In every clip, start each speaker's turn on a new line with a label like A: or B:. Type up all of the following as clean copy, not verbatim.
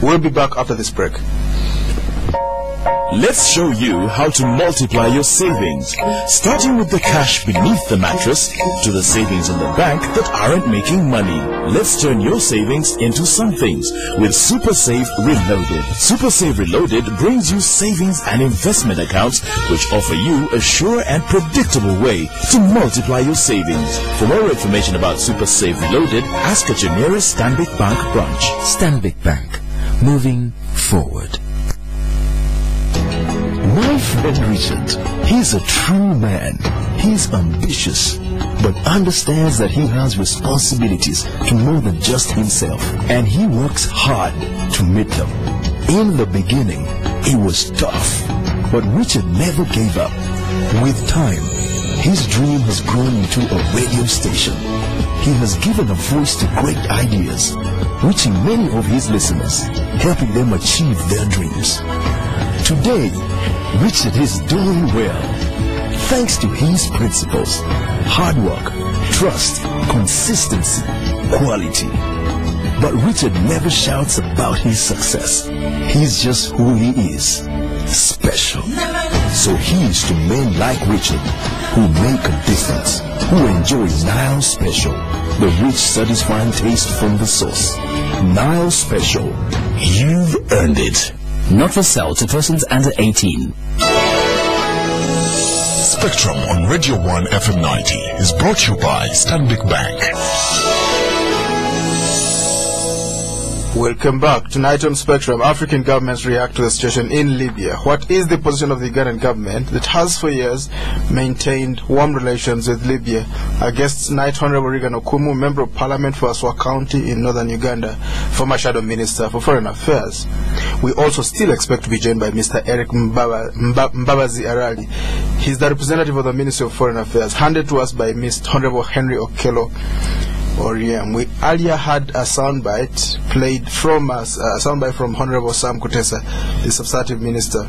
A: We'll be back after this break.
B: Let's show you how to multiply your savings, starting with the cash beneath the mattress to the savings in the bank that aren't making money. Let's turn your savings into some things with Super Save Reloaded. Super Save Reloaded brings you savings and investment accounts which offer you a sure and predictable way to multiply your savings. For more information about Super Save Reloaded, ask at your nearest Stanbic Bank branch.
C: Stanbic Bank, moving forward.
D: My friend Richard, he's a true man. He's ambitious, but understands that he has responsibilities to more than just himself, and he works hard to meet them. In the beginning, it was tough, but Richard never gave up. With time, his dream has grown into a radio station. He has given a voice to great ideas, reaching many of his listeners, helping them achieve their dreams. Today, Richard is doing well, thanks to his principles: hard work, trust, consistency, quality. But Richard never shouts about his success. He's just who he is, special. So he is to men like Richard, who make a difference, who enjoy Nile Special, the rich, satisfying taste from the source. Nile Special, you've earned it.
C: Not for sale to persons under 18.
E: Spectrum on Radio 1 FM 90 is brought to you by Stanbic Bank.
A: Welcome back. Tonight on Spectrum, African governments react to the situation in Libya. What is the position of the Ugandan government that has for years maintained warm relations with Libya? Our guests tonight, Hon Reagan Okumu, Member of Parliament for Aswa County in northern Uganda, former Shadow Minister for Foreign Affairs. We also still expect to be joined by Mr. Eric Mbabazi Araali. He's the representative of the Ministry of Foreign Affairs, handed to us by Mr. Hon Henry Okello. We earlier had a soundbite played from us, a soundbite from Honorable Sam Kutesa, the Substantive Minister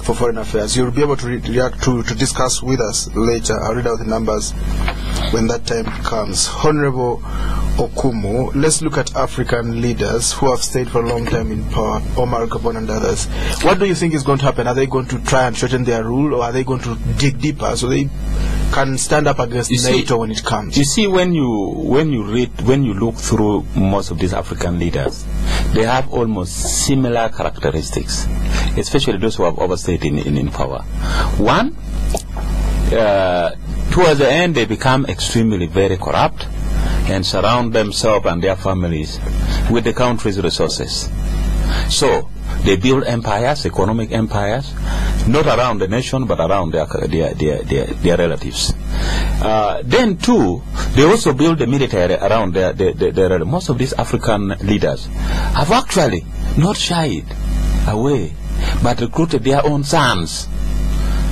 A: for Foreign Affairs. You'll be able to react to discuss with us later. I'll read out the numbers when that time comes. Honorable Okumu, let's look at African leaders who have stayed for a long time in power, Omar Gabon and others. What do you think is going to happen? Are they going to try and shorten their rule, or are they going to dig deeper so they can stand up against NATO when it comes?
F: You see, when you look through most of these African leaders, they have almost similar characteristics, especially those who have overstayed in power. One, towards the end, they become extremely very corrupt and surround themselves and their families with the country's resources. So they build empires, economic empires, not around the nation but around their relatives. Then too, they also build the military around their most of these African leaders have actually not shied away but recruited their own sons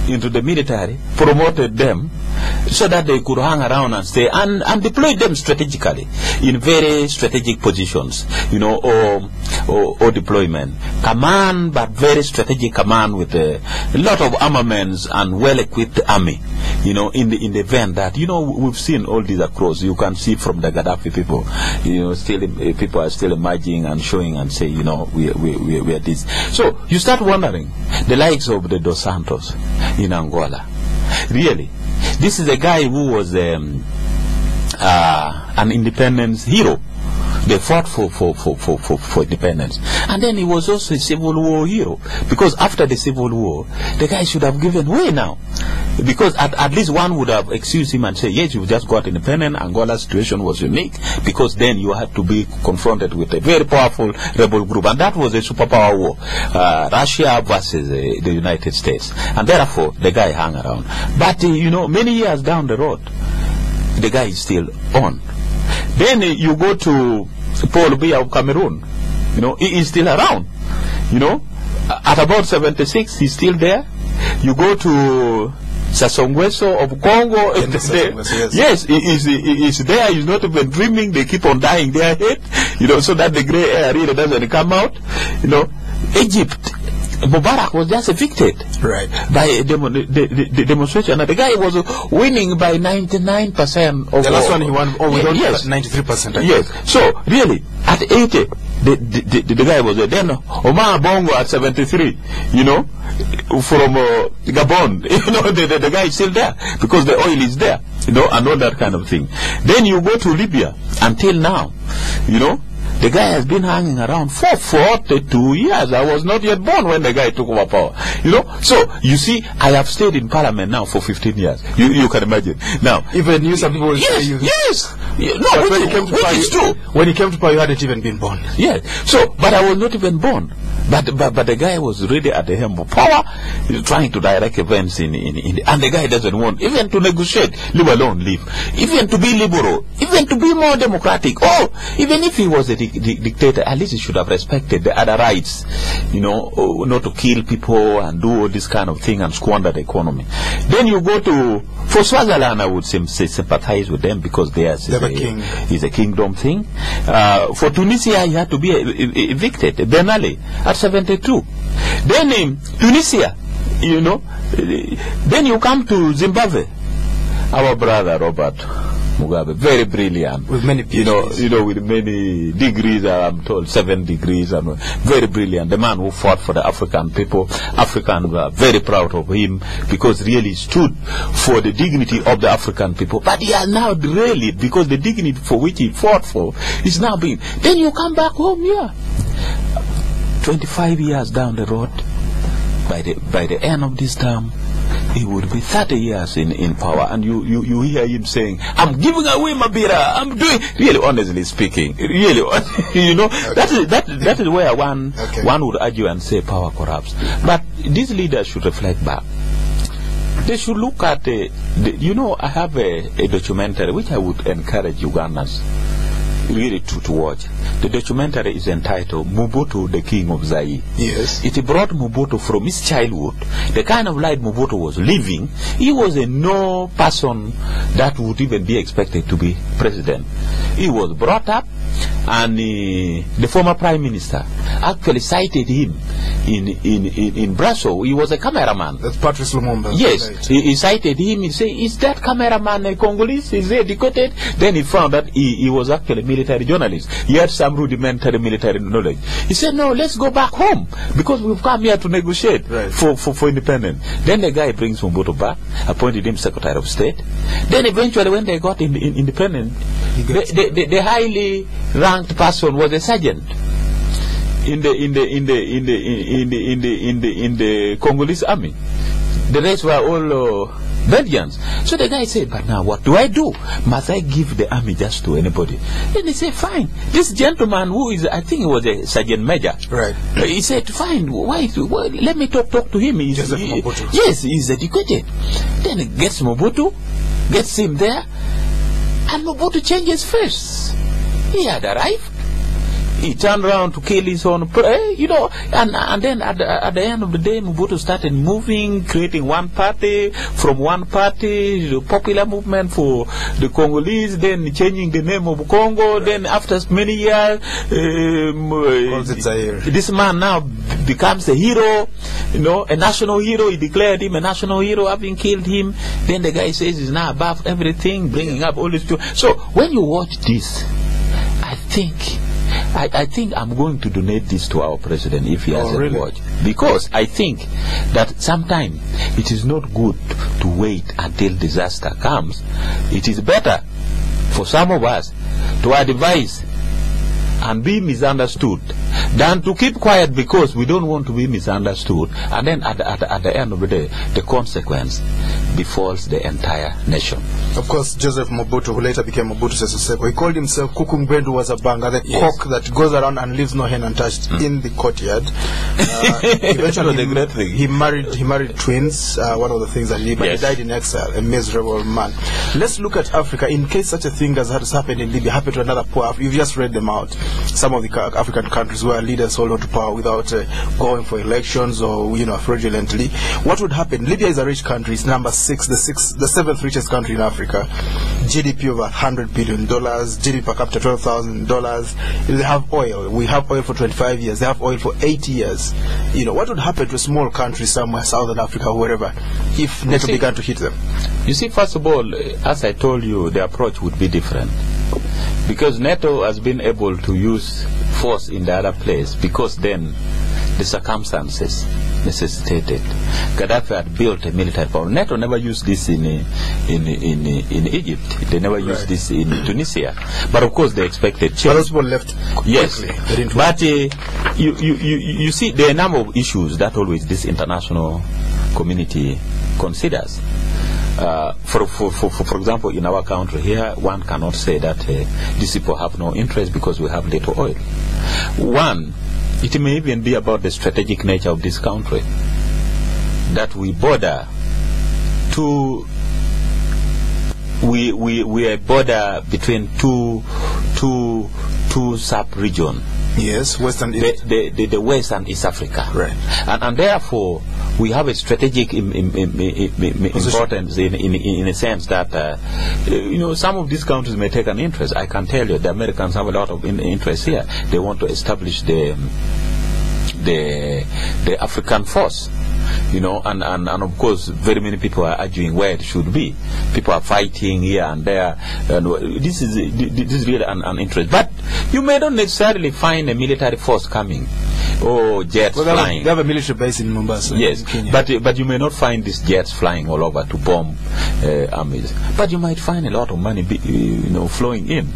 F: into the military, promoted them so that they could hang around and stay and deploy them strategically in very strategic positions, you know, or deployment. Command, but very strategic command with a lot of armaments and well-equipped army, you know, in the event that, you know, we've seen all these across. You can see from the Gaddafi people, you know, still people are still emerging and showing and say, you know, we are this. So you start wondering, the likes of the Dos Santos in Angola, really, this is a guy who was an independence hero. They fought for independence. And then he was also a Civil War hero. Because after the Civil War, the guy should have given way now. Because at least one would have excused him and said, yes, you just got independent. Angola's situation was unique. Because then you had to be confronted with a very powerful rebel group. And that was a superpower war. Russia versus the United States. And therefore, the guy hung around. But, you know, many years down the road, the guy is still on. Then you go to Paul Biya of Cameroon. You know, he is still around. You know, at about 76, he's still there. You go to Sassou Nguesso of Congo. Yes, he is there. He's not even dreaming. They keep on dying their head. You know, so that the gray hair really doesn't come out. You know, Egypt, Mubarak was just evicted, right, by the demonstration. And the guy was winning by 99% of the last one he won. Oh, we don't. Yes, 93%. Yes. So really, at 80, the guy was there. Then Omar Bongo at 73, you know, from Gabon, you know, the guy is still there because the oil is there, you know, and all that kind of thing. Then you go to Libya until now, you know. The guy has been hanging around for 42 years. I was not yet born when the guy took over power. You know, so you see, I have stayed in Parliament now for 15 years. You can imagine. Now,
A: even you, some people will say you.
F: Yes. No,
A: when he came to power,
F: is true.
A: When he came to power, you hadn't even been born.
F: Yes. So, but I was not even born. But the guy was really at the helm of power, trying to direct events and the guy doesn't want even to negotiate, leave alone leave, even to be liberal, even to be more democratic. Oh, even if he was a dictator, at least he should have respected the other rights, you know, not to kill people and do all this kind of thing and squander the economy. Then you go for Swaziland, I would say sympathize with them because theirs is a kingdom thing. For Tunisia, he had to be evicted, Ben Ali, at 72. Then in Tunisia, you know, then you come to Zimbabwe. Our brother Robert Mugabe, very brilliant,
A: with many PhDs.
F: you know, with many degrees. I'm told 7 degrees, and very brilliant. The man who fought for the African people. Africans were very proud of him because really stood for the dignity of the African people. But he has now derailed because the dignity for which he fought for is now being. Then you come back home here. 25 years down the road, by the end of this term, he would be 30 years in power, and you hear him saying, "I'm giving away my bira. I'm doing." Really, honestly speaking, really, you know, okay. that is where one would argue and say power corrupts. But these leaders should reflect back. They should look at you know, I have a documentary which I would encourage Ugandans really to watch. The documentary is entitled Mobutu, the King of Zaire.
A: Yes.
F: It brought Mobutu from his childhood, the kind of life Mobutu was living. He was a no person that would even be expected to be president. He was brought up, and the former prime minister actually cited him in Brussels. He was a cameraman.
A: That's Patrice Lumumba.
F: Yes, he cited him. He said, "Is that cameraman a Congolese? Is he educated?" Then he found that he was actually a military journalist. He had some rudimentary military knowledge. He said, "No, let's go back home because we've come here to negotiate for independence." Then the guy brings Mobutu back, appointed him Secretary of State. Then eventually, when they got independent, the highly ranked person was a sergeant in the Congolese army. The rest were all Belgians. So the guy said, "But now what do I do? Must I give the army just to anybody?" Then they said, "Fine. This gentleman who is, I think he was a sergeant major."
A: Right.
F: He said, "Fine. Why let me talk to him. Yes, he's educated." Then he gets Mobutu, gets him there, and Mobutu changes face. He had arrived. He turned around to kill his own prey, you know, and then at the end of the day, Mobutu started moving, creating one party, from one party, the popular movement for the Congolese, then changing the name of Congo, then after many years, this man now becomes a hero, you know, a national hero. He declared him a national hero, having killed him. Then the guy says he's now above everything, bringing up all this. So when you watch this, I think I'm going to donate this to our president if he hasn't watched. Because I think that sometimes it is not good to wait until disaster comes. It is better for some of us to advise and be misunderstood than to keep quiet because we don't want to be misunderstood. And then at the end of the day, the consequence befalls the entire nation.
A: Of course, Joseph Mobutu, who later became Mobutu Sese Seko, he called himself Kukungbendu was a banga, the cock that goes around and leaves no hen untouched in the courtyard. Eventually, he married twins. One of the things that he did, but he died in exile, a miserable man. Let's look at Africa. In case such a thing as has happened in Libya happened to another poor, you've just read them out. Some of the African countries where leaders hold on to power without going for elections or, you know, fraudulently. What would happen? Libya is a rich country. It's number 6, the 7th richest country in Africa. GDP of $100 billion, GDP per capita $12,000. They have oil. We have oil for 25 years. They have oil for 80 years. You know, what would happen to a small country somewhere, Southern Africa, or wherever, if NATO began to hit them?
F: You see, first of all, as I told you, the approach would be different. Because NATO has been able to use force in the other place, because then the circumstances necessitated. Gaddafi had built a military power. NATO never used this in Egypt. They never used this in Tunisia. But of course, they expected change.
A: Those people left quickly.
F: Yes, but you see, there are a number of issues that always this international community considers. For example, in our country here, one cannot say that these people have no interest because we have little oil. One, it may even be about the strategic nature of this country, that we border we are a border between two sub-regions.
A: Yes, West and East.
F: The West and East Africa.
A: Right.
F: And therefore, we have a strategic importance in a sense that, some of these countries may take an interest. I can tell you, the Americans have a lot of interest here. They want to establish the African force. And of course, very many people are arguing where it should be. People are fighting here and there. And this is really an interest. But you may not necessarily find a military force coming or jets flying.
A: They have a military base in Mombasa.
F: Yes, but you may not find these jets flying all over to bomb armies. But you might find a lot of money, flowing in.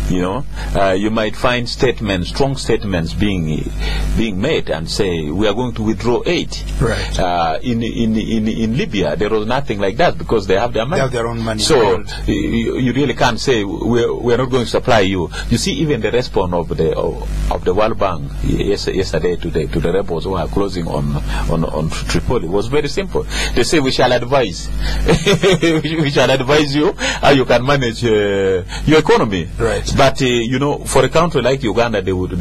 F: You might find strong statements being made, and say we are going to withdraw aid.
A: Right.
F: In Libya, there was nothing like that because they have their money.
A: They have their own money.
F: So you really can't say we are not going to supply you. You see, even the response of the World Bank yesterday to the rebels who are closing on Tripoli was very simple. They say we shall advise we shall advise you how you can manage your economy.
A: Right.
F: But for a country like Uganda, they would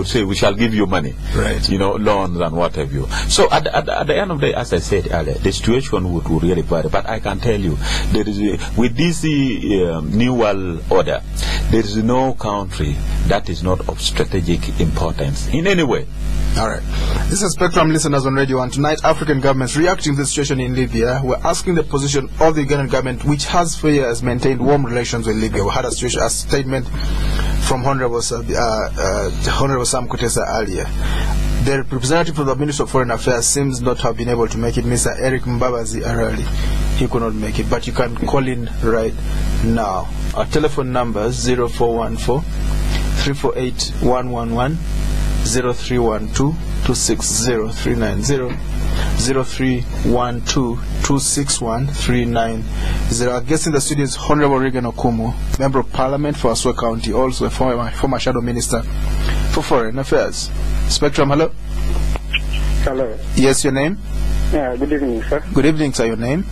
F: say we shall give you money.
A: Right.
F: Loans and what have you. So at the end of the day, as I said earlier, the situation would really vary. But I can tell you, with this new world order, there is no country that is not of strategic importance in any way.
A: All right. This is Spectrum listeners on Radio 1. Tonight, African governments reacting to the situation in Libya. We're asking the position of the Ugandan government, which has for years maintained warm relations with Libya. We had a statement from Honorable Sam Kutesa earlier. The representative from the Ministry of Foreign Affairs seems not to have been able to make it, Mr. Eric Mbabazi Araali. He could not make it, but you can call in right now. Our telephone number is 0414 348 111, 0312 260390, 0312 261 390. Our guest in the studio is Hon Reagan Okumu, Member of Parliament for Aswa County, also a former Shadow Minister for Foreign Affairs. Spectrum, hello.
G: Hello.
A: Yes, your name?
G: Good evening, sir.
A: Good evening, sir. Your name?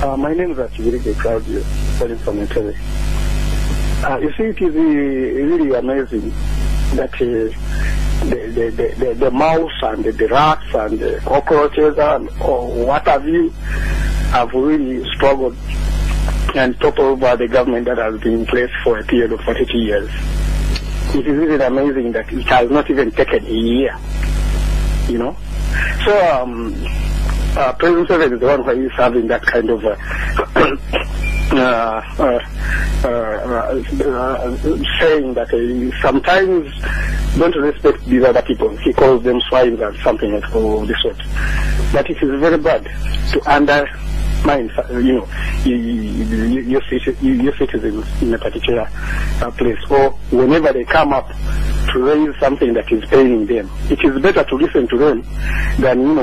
G: My name is Aswa County Mp, calling from Italy. You see, it is really amazing that the mouse and the rats and the cockroaches and what have you have really struggled and toppled over the government that has been in place for a period of 42 years. It is really amazing that it has not even taken a year, So, President Museveni is the one who is having that kind of saying that sometimes don't respect these other people. He calls them swines and something of this sort. But it is very bad to undermine, your citizens in a particular place, or whenever they come up to raise something that is paining them. It is better to listen to them than,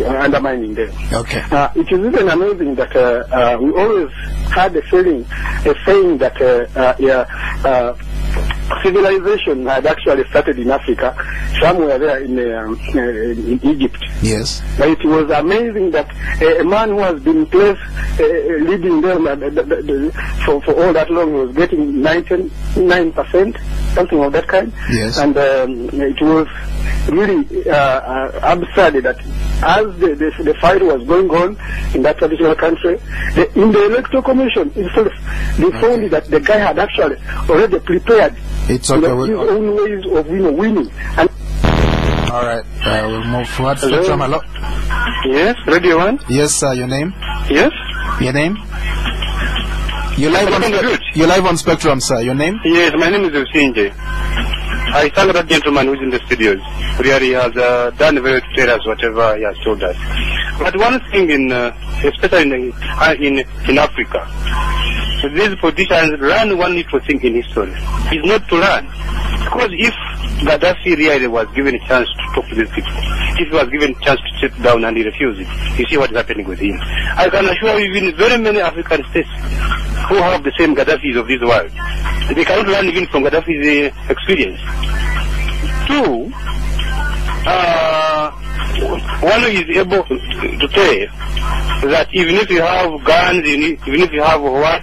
G: undermining them.
A: Okay.
G: It is even amazing that we always had a saying that civilization had actually started in Africa, somewhere there in Egypt.
A: Yes.
G: But it was amazing that a man who has been placed leading them for all that long was getting 99%, something of that kind.
A: Yes.
G: And it was really absurd that as the fight was going on in that particular country, in the electoral commission itself, they found that the guy had actually already prepared
A: his own
G: ways of winning. And
A: all right, we'll move forward. Spectrum, hello.
G: Yes, Radio 1.
A: Yes, sir. Your name?
G: Yes.
A: Your name? You're live on Spectrum, sir. Your name?
G: Yes, my name is Usinje.
H: I thank that gentleman who's in the studios. Really, he has done very to tell us whatever he has told us. But one thing, especially in Africa, these politicians learn one little thing in history. It's not to learn. Because if Gaddafi really was given a chance to talk to these people, if he was given a chance to sit down and he refused it, you see what is happening with him. I can assure you, even very many African states who have the same Gaddafis of this world, they cannot learn even from Gaddafi's experience. Two, one who is able to tell that even if you have guns, even if you have what,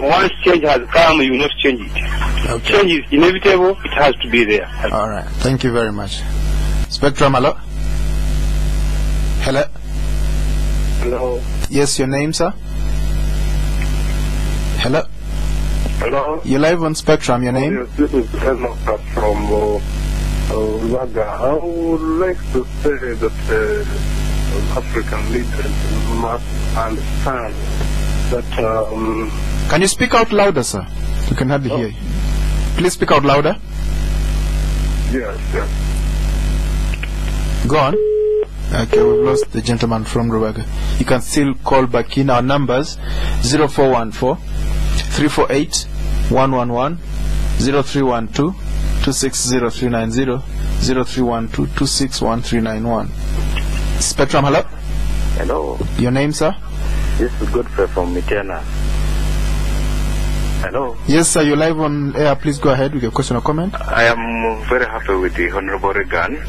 H: once change has come, you will not change it. Okay. Change is inevitable, it has to be there.
A: All right, thank you very much. Spectrum, hello? Hello?
G: Hello?
A: Yes, your name, sir? Hello?
G: Hello?
A: You're live on Spectrum, your name?
G: Yes, this is Enoch from Raga. I would like to say that African leaders must understand that...
A: Can you speak out louder, sir? We can hardly hear you. Please speak out louder.
G: Yes, yes.
A: Go on. Okay, we've lost the gentleman from Rubaga. You can still call back in. Our numbers 0414 348 111 0312 260390 0312 261391. Spectrum, hello?
I: Hello.
A: Your name, sir?
I: This is Godfrey from Mitena. Hello.
A: Yes, sir, you're live on air. Please go ahead with your question or comment.
I: I am very happy with the Hon Reagan.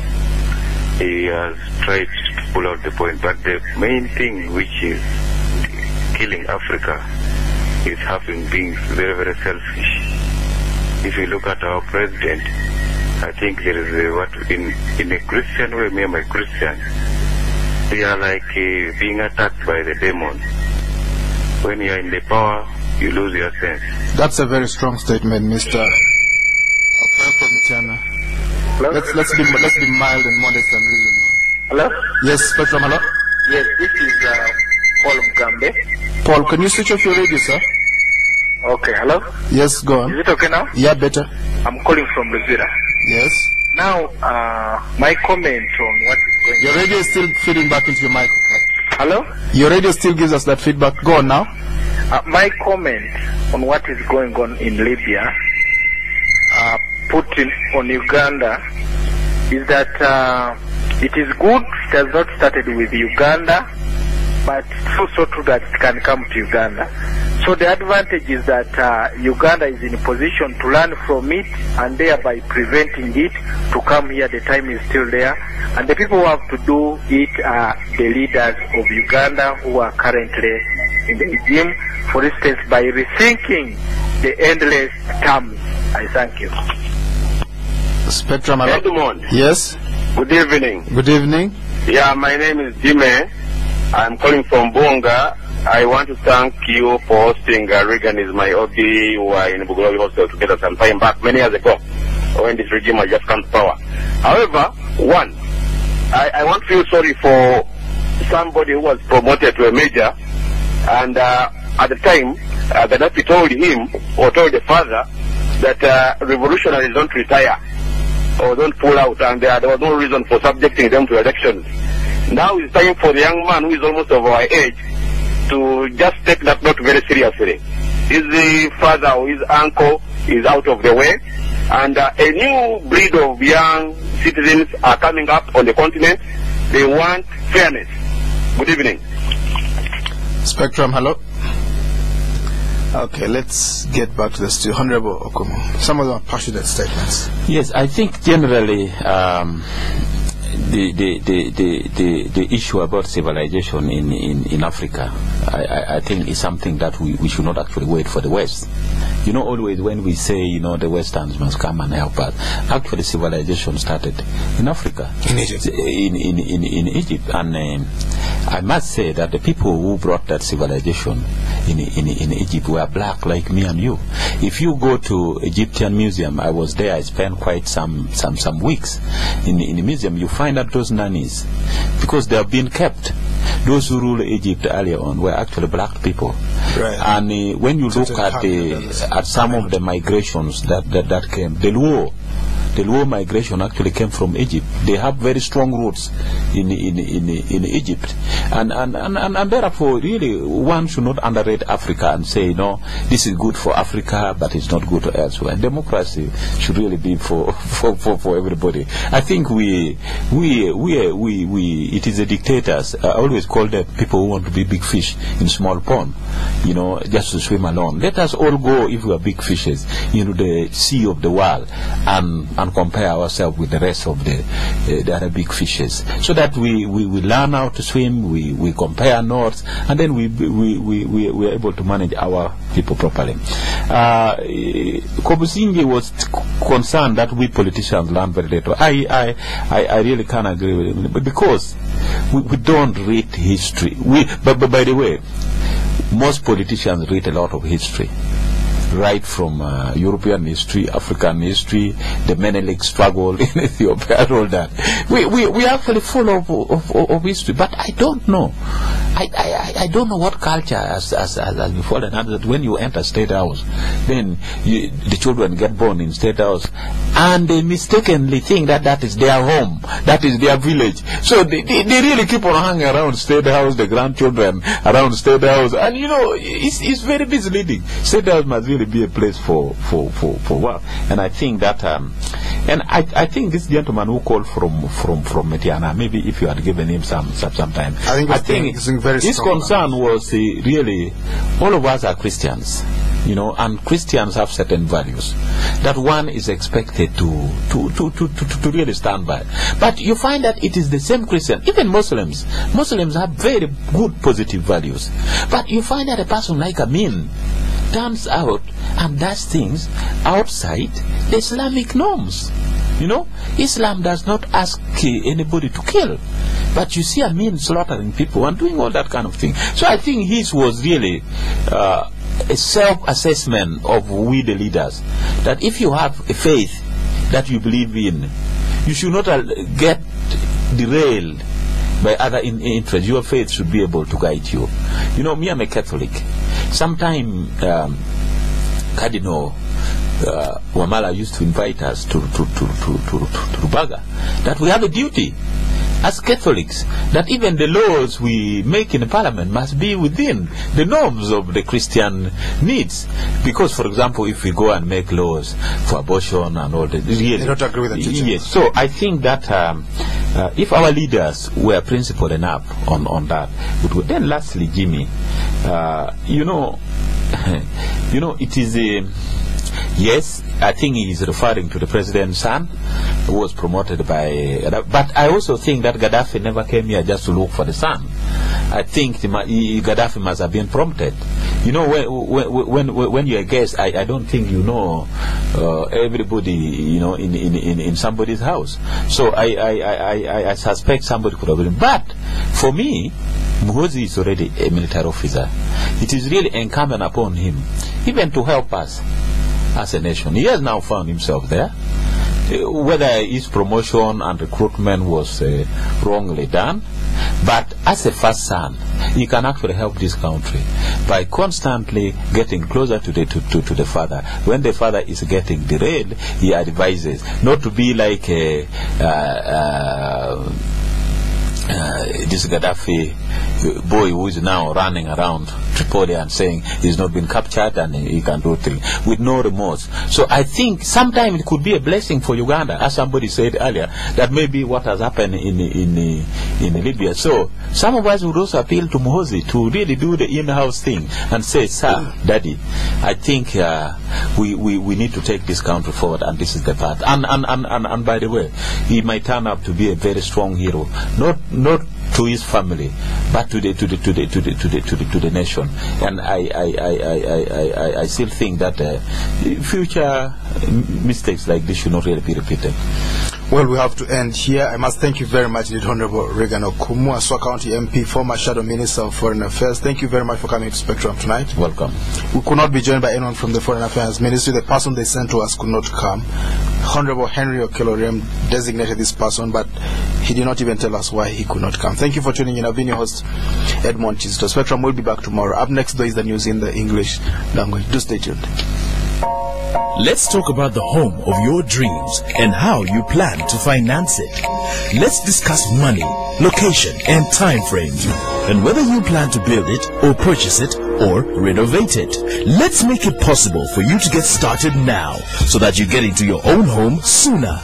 I: He has tried to pull out the point, but the main thing which is killing Africa is having been very, very selfish. If you look at our president, I think there is in a Christian way, me and my Christian, they are like being attacked by the demon. When you are in the power, you lose your sense.
A: That's a very strong statement, Mr. Let's be mild and modest and reasonable.
G: Hello?
A: Yes, Spectrum, hello?
G: Yes, this is Paul Mugambe.
A: Paul, can you switch off your radio, sir?
G: Okay, hello?
A: Yes, go on.
G: Is it okay now?
A: Yeah, better.
G: I'm calling from Luzira.
A: Yes.
G: Now, my comment on what is going on.
A: Your radio is still feeding back into your microphone.
G: Hello?
A: Your radio still gives us that feedback. Go on now.
G: My comment on what is going on in Libya, put on Uganda, is that it is good it has not started with Uganda, but it's also true that it can come to Uganda. So the advantage is that Uganda is in a position to learn from it and thereby preventing it to come here. The time is still there. And the people who have to do it are the leaders of Uganda who are currently in the regime. For instance, by rethinking the endless terms. I thank you.
A: Spectrum,
H: Edmond.
A: Yes.
H: Good evening.
A: Good evening.
H: Yeah, my name is Jime. I'm calling from Bonga. I want to thank you for hosting Reagan is my OB. We were in Bugulawi Hospital together some time back, many years ago, when this regime had just come to power. However, one, I want to feel sorry for somebody who was promoted to a major, and at the time, Gaddafi told him, or told the father, that revolutionaries don't retire or don't pull out, and there was no reason for subjecting them to elections. Now it's time for the young man who is almost of our age to just take that not very seriously. His father or his uncle is out of the way, and a new breed of young citizens are coming up on the continent. They want fairness. Good evening.
A: Spectrum, hello. Okay, let's get back to the studio. Honorable Okumu, some of them are passionate statements.
F: Yes, I think generally the issue about civilization in Africa, I think is something that we should not actually wait for the West. You know, always when we say, you know, the Westerns must come and help us, actually civilization started in Africa.
A: In Egypt.
F: In Egypt. And I must say that the people who brought that civilization in Egypt were black like me and you. If you go to Egyptian museum, I was there, I spent quite some weeks in the museum, you find out those nannies, because they have been kept. Those who ruled Egypt earlier on were actually black people.
A: Right.
F: And when you look at some of the migrations that came, the Luo, the Luo migration actually came from Egypt. They have very strong roots in Egypt, and therefore, really, one should not underrate Africa and say, no, this is good for Africa, but it's not good elsewhere. Democracy should really be for everybody. I think it is the dictators. I always call them people who want to be big fish in small pond, just to swim alone. Let us all go, if we are big fishes, into the sea of the world and compare ourselves with the rest of the other big fishes, so that we learn how to swim, we compare notes, and then we are able to manage our people properly. Kobusingi was concerned that we politicians learn very little. I really can't agree with him, but because we don't read history. But by the way, most politicians read a lot of history, right from European history, African history, the Menelik struggle in Ethiopia, and all that. We are actually full of history, but I don't know. I don't know what culture has befallen. And that when you enter State House, then the children get born in State House, and they mistakenly think that is their home, that is their village. So they really keep on hanging around State House, the grandchildren around State House, and it's very misleading. State House must really be a place for work. And I think that and I think this gentleman who called from Metiana, maybe if you had given him some time, I think his concern was really, all of us are Christians, and Christians have certain values that one is expected to really stand by. But you find that it is the same Christian, even Muslims have very good positive values. But you find that a person like Amin turns out and does things outside the Islamic norms. Islam does not ask anybody to kill, but you see Amin slaughtering people and doing all that kind of thing. So I think his was really a self-assessment of we the leaders, that if you have a faith that you believe in, you should not get derailed by other interests. Your faith should be able to guide you. Me, I'm a Catholic. Sometime Cardinal Wamala used to invite us to Rubaga, that we have a duty as Catholics, that even the laws we make in the parliament must be within the norms of the Christian needs. Because, for example, if we go and make laws for abortion and all that, really,
A: they don't agree with that.
F: Yes. So I think that if our leaders were principled enough on that, it would. Then lastly, Jimmy, it is a. Yes, I think he is referring to the president's son, who was promoted by. But I also think that Gaddafi never came here just to look for the son. I think Gaddafi must have been prompted. When you're a guest, I don't think everybody in somebody's house. So I suspect somebody could have been. But for me, Muhoozi is already a military officer. It is really incumbent upon him even to help us as a nation. He has now found himself there. Whether his promotion and recruitment was wrongly done, but as a first son, he can actually help this country by constantly getting closer to the father. When the father is getting derailed, he advises not to be like this Gaddafi boy who is now running around Tripoli and saying he's not been captured and he can do things with no remorse. So I think sometimes it could be a blessing for Uganda, as somebody said earlier, that maybe what has happened in Libya. So some of us would also appeal to Muhoozi to really do the in-house thing and say, sir, daddy, I think we need to take this country forward, and this is the path. And by the way, he might turn out to be a very strong hero, not to his family, but to the nation. And I still think that future mistakes like this should not really be repeated.
A: Well, we have to end here. I must thank you very much, Hon Reagan Okumu, Aswa County MP, former Shadow Minister of Foreign Affairs. Thank you very much for coming to Spectrum tonight.
F: Welcome.
A: We could not be joined by anyone from the Foreign Affairs Ministry. The person they sent to us could not come. Honorable Henry Okelorem designated this person, but he did not even tell us why he could not come. Thank you for tuning in. I've been your host, Edmond Chisto. Spectrum will be back tomorrow. Up next, though, is the news in the English language. Do stay tuned.
B: Let's talk about the home of your dreams and how you plan to finance it. Let's discuss money, location, and time frames, and whether you plan to build it or purchase it or renovate it. Let's make it possible for you to get started now so that you get into your own home sooner.